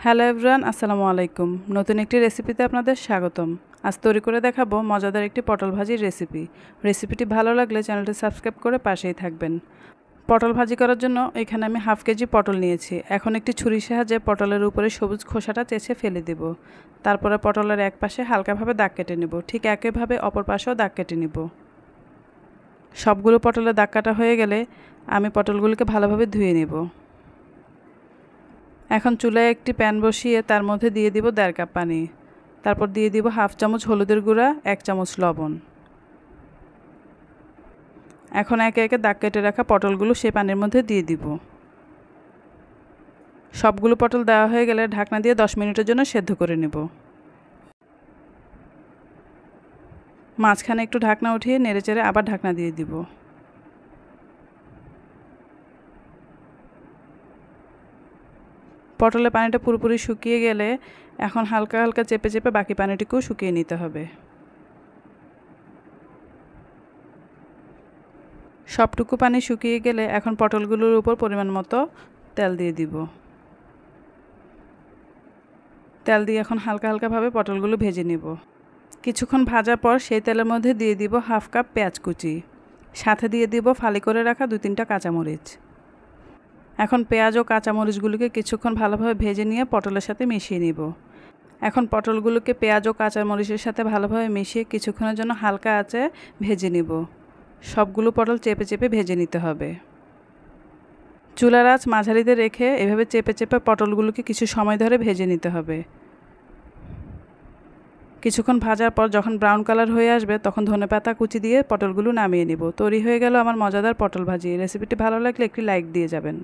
Hello everyone, আসসালামু আলাইকুম। নতুন একটি রেসিপিতে আপনাদের স্বাগতম। আজ তৈরি করে দেখাবো মজাদার একটি পটল ভাজির রেসিপিটি ভালো লাগলে চ্যানেলটি সাবস্ক্রাইব করে পাশেই থাকবেন। পটল ভাজি করার জন্য এখানে আমি হাফ কেজি পটল নিয়েছি। এখন একটি ছুরির সাহায্যে পটলের উপরে সবুজ খোসাটা চেঁচে ফেলে দেব। তারপরে পটলের এক পাশে হালকাভাবে দাগ কেটে নেব, ঠিক একইভাবে অপর পাশেও দাগ কেটে নেব। সবগুলো পটলের দাগ কাটা হয়ে গেলে আমি পটলগুলোকে ভালোভাবে ধুয়ে নেব। এখন চুলায় একটি প্যান বসিয়ে তার মধ্যে দিয়ে দিব 1.5 কাপ পানি। তারপর দিয়ে দিব হাফ চামচ হলুদের গুঁড়া, 1 চামচ লবণ। এখন একে একে দাগ কেটে রাখা পটলগুলো সেই পানির মধ্যে দিয়ে দিব। সবগুলো পটল দেওয়া হয়ে গেলে ঢাকনা দিয়ে 10 মিনিটের জন্য সেদ্ধ করে নেব। মাঝখানে একটু ঢাকনা উঠিয়ে নেড়েচেড়ে আবার ঢাকনা দিয়ে দিব। পটলের পানিটা পুরোপুরি শুকিয়ে গেলে এখন হালকা হালকা চেপে চেপে বাকি পানিটিকেও শুকিয়ে নিতে হবে। সবটুকু পানি শুকিয়ে গেলে এখন পটলগুলোর উপর পরিমাণ মতো তেল দিয়ে দিব। তেল দিয়ে এখন হালকা হালকাভাবে পটলগুলো ভেজে নেব। কিছুক্ষণ ভাজার পর সেই তেলের মধ্যে দিয়ে দিব হাফ কাপ পেঁয়াজ কুচি, সাথে দিয়ে দিব ফালি করে রাখা 2-3টা কাঁচামরিচ। এখন পেঁয়াজ ও কাঁচামরিচগুলোকে কিছুক্ষণ ভালোভাবে ভেজে নিয়ে পটলের সাথে মিশিয়ে নিব। এখন পটলগুলোকে পেঁয়াজ ও কাঁচামরিচের সাথে ভালোভাবে মিশিয়ে কিছুক্ষণের জন্য হালকা আঁচে ভেজে নিব। সবগুলো পটল চেপে চেপে ভেজে নিতে হবে। চুলার আঁচ মাঝারিতে রেখে এভাবে চেপে চেপে পটলগুলোকে কিছু সময় ধরে ভেজে নিতে হবে। কিছুক্ষণ ভাজার পর যখন ব্রাউন কালার হয়ে আসবে তখন ধনেপাতা কুচি দিয়ে পটলগুলো নামিয়ে নিব। তৈরি হয়ে গেল আমার মজাদার পটল ভাজি। রেসিপিটি ভালো লাগলে একটি লাইক দিয়ে যাবেন।